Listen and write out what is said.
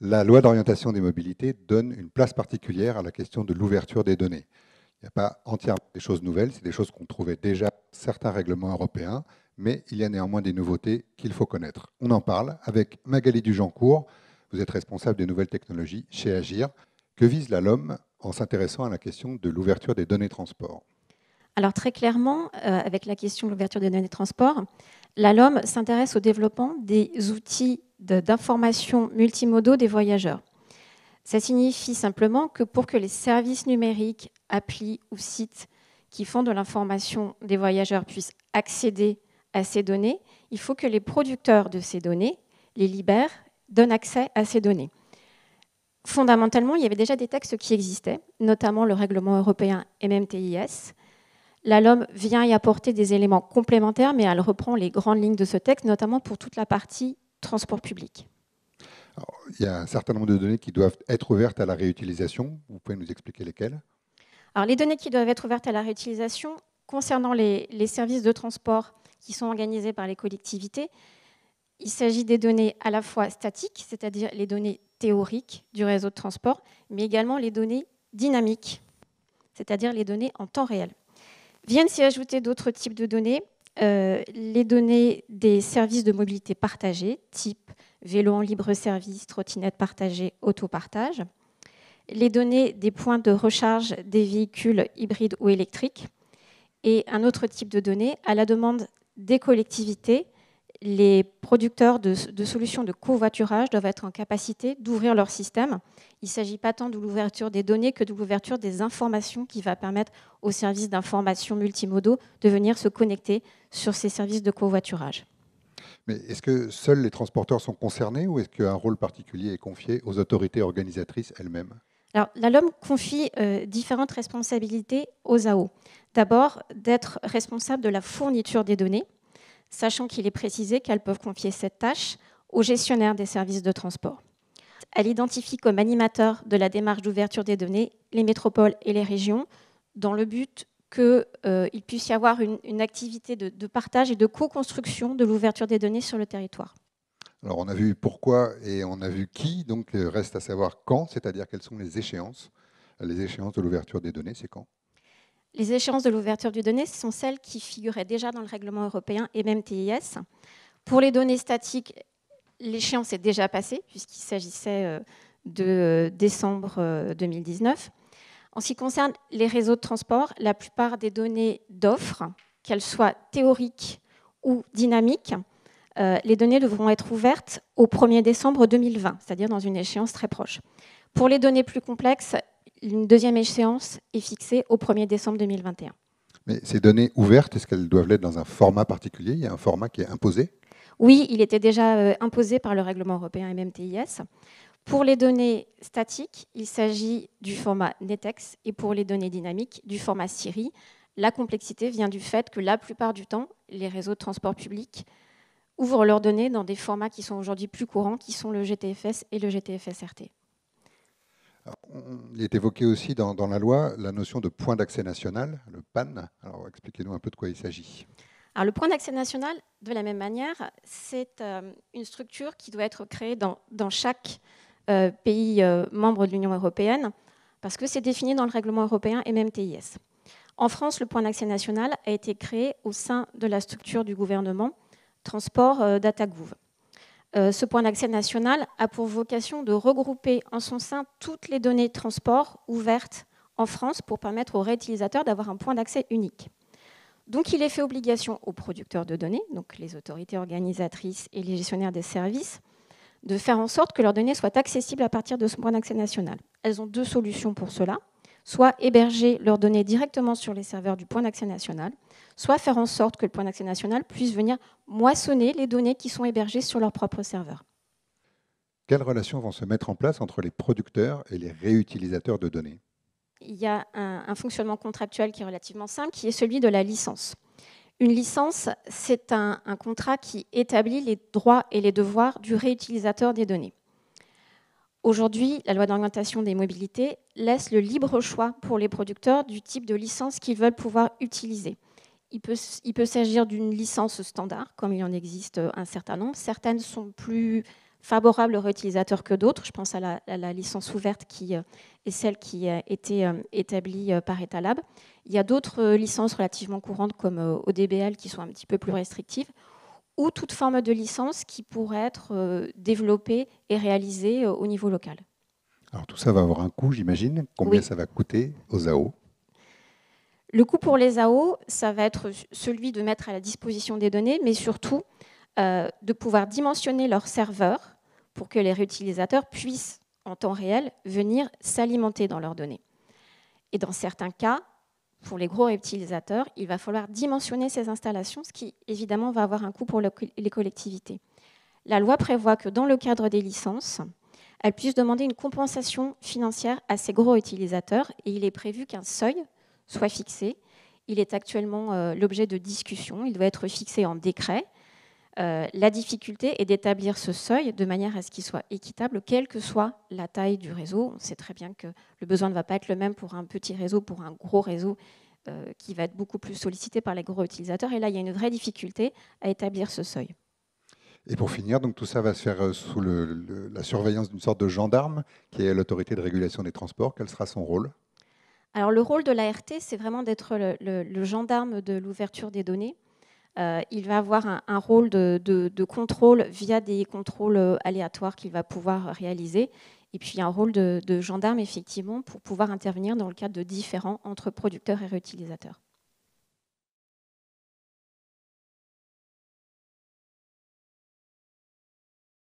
La loi d'orientation des mobilités donne une place particulière à la question de l'ouverture des données. Il n'y a pas entièrement des choses nouvelles, c'est des choses qu'on trouvait déjà dans certains règlements européens, mais il y a néanmoins des nouveautés qu'il faut connaître. On en parle avec Magali Dujancourt. Vous êtes responsable des nouvelles technologies chez Agir. Que vise la LOM en s'intéressant à la question de l'ouverture des données de transport? Alors très clairement, avec la question de l'ouverture des données de transport, la LOM s'intéresse au développement des outils d'information multimodaux des voyageurs. Ça signifie simplement que pour que les services numériques, applis ou sites qui font de l'information des voyageurs puissent accéder à ces données, il faut que les producteurs de ces données les libèrent, donnent accès à ces données. Fondamentalement, il y avait déjà des textes qui existaient, notamment le règlement européen MMTIS. La LOM vient y apporter des éléments complémentaires, mais elle reprend les grandes lignes de ce texte, notamment pour toute la partie transport public. Alors, il y a un certain nombre de données qui doivent être ouvertes à la réutilisation. Vous pouvez nous expliquer lesquelles? Alors, les données qui doivent être ouvertes à la réutilisation, concernant les services de transport qui sont organisés par les collectivités, il s'agit des données à la fois statiques, c'est-à-dire les données théoriques du réseau de transport, mais également les données dynamiques, c'est-à-dire les données en temps réel. Viennent s'y ajouter d'autres types de données, les données des services de mobilité partagés, type vélo en libre service, trottinette partagée, autopartage, les données des points de recharge des véhicules hybrides ou électriques, et un autre type de données à la demande des collectivités. Les producteurs de solutions de covoiturage doivent être en capacité d'ouvrir leur système. Il ne s'agit pas tant de l'ouverture des données que de l'ouverture des informations qui va permettre aux services d'information multimodaux de venir se connecter sur ces services de covoiturage. Mais est-ce que seuls les transporteurs sont concernés ou est-ce qu'un rôle particulier est confié aux autorités organisatrices elles-mêmes? Alors, la LOM confie différentes responsabilités aux AO. D'abord, d'être responsable de la fourniture des données, sachant qu'il est précisé qu'elles peuvent confier cette tâche aux gestionnaires des services de transport. Elle identifie comme animateurs de la démarche d'ouverture des données les métropoles et les régions, dans le but qu'il puisse y avoir une activité de partage et de co-construction de l'ouverture des données sur le territoire. Alors, on a vu pourquoi et on a vu qui, donc reste à savoir quand, c'est-à-dire quelles sont les échéances. Les échéances de l'ouverture des données, c'est quand? Les échéances de l'ouverture des données sont celles qui figuraient déjà dans le règlement européen et même TIS. Pour les données statiques, l'échéance est déjà passée, puisqu'il s'agissait de décembre 2019. En ce qui concerne les réseaux de transport, la plupart des données d'offres, qu'elles soient théoriques ou dynamiques, les données devront être ouvertes au 1er décembre 2020, c'est-à-dire dans une échéance très proche. Pour les données plus complexes, une deuxième échéance est fixée au 1er décembre 2021. Mais ces données ouvertes, est-ce qu'elles doivent l'être dans un format particulier? Il y a un format qui est imposé? Oui, il était déjà imposé par le règlement européen MMTIS. Pour les données statiques, il s'agit du format NetEx et pour les données dynamiques, du format Siri. La complexité vient du fait que la plupart du temps, les réseaux de transport public ouvrent leurs données dans des formats qui sont aujourd'hui plus courants, qui sont le GTFS et le GTFS-RT. Il est évoqué aussi dans la loi la notion de point d'accès national, le PAN. Alors expliquez-nous un peu de quoi il s'agit. Alors, le point d'accès national, de la même manière, c'est une structure qui doit être créée dans chaque pays membre de l'Union européenne, parce que c'est défini dans le règlement européen MMTIS. En France, le point d'accès national a été créé au sein de la structure du gouvernement Transport DataGouv. Ce point d'accès national a pour vocation de regrouper en son sein toutes les données de transport ouvertes en France pour permettre aux réutilisateurs d'avoir un point d'accès unique. Donc, il est fait obligation aux producteurs de données, donc les autorités organisatrices et les gestionnaires des services, de faire en sorte que leurs données soient accessibles à partir de ce point d'accès national. Elles ont deux solutions pour cela. Soit héberger leurs données directement sur les serveurs du point d'accès national, soit faire en sorte que le point d'accès national puisse venir moissonner les données qui sont hébergées sur leur propre serveur. Quelles relations vont se mettre en place entre les producteurs et les réutilisateurs de données? Il y a un fonctionnement contractuel qui est relativement simple, qui est celui de la licence. Une licence, c'est un contrat qui établit les droits et les devoirs du réutilisateur des données. Aujourd'hui, la loi d'orientation des mobilités laisse le libre choix pour les producteurs du type de licence qu'ils veulent pouvoir utiliser. Il peut s'agir d'une licence standard, comme il en existe un certain nombre. Certaines sont plus favorables aux réutilisateurs que d'autres. Je pense à la licence ouverte qui est celle qui a été établie par Etalab. Il y a d'autres licences relativement courantes comme ODBL qui sont un petit peu plus restrictives, ou toute forme de licence qui pourrait être développée et réalisée au niveau local. Alors tout ça va avoir un coût, j'imagine. Combien ça va coûter aux AO? Le coût pour les AO, ça va être celui de mettre à la disposition des données, mais surtout de pouvoir dimensionner leurs serveurs pour que les réutilisateurs puissent, en temps réel, venir s'alimenter dans leurs données. Et dans certains cas, pour les gros réutilisateurs, il va falloir dimensionner ces installations, ce qui, évidemment, va avoir un coût pour les collectivités. La loi prévoit que, dans le cadre des licences, elles puissent demander une compensation financière à ces gros utilisateurs, et il est prévu qu'un seuil soit fixé. Il est actuellement l'objet de discussion, il doit être fixé en décret. La difficulté est d'établir ce seuil de manière à ce qu'il soit équitable, quelle que soit la taille du réseau. On sait très bien que le besoin ne va pas être le même pour un petit réseau, pour un gros réseau qui va être beaucoup plus sollicité par les gros utilisateurs. Et là, il y a une vraie difficulté à établir ce seuil. Et pour finir, donc tout ça va se faire sous la surveillance d'une sorte de gendarme qui est l'autorité de régulation des transports. Quel sera son rôle? Alors, le rôle de l'ART, c'est vraiment d'être le gendarme de l'ouverture des données. Il va avoir un rôle de contrôle via des contrôles aléatoires qu'il va pouvoir réaliser. Et puis un rôle de gendarme, effectivement, pour pouvoir intervenir dans le cadre de différends entre producteurs et réutilisateurs.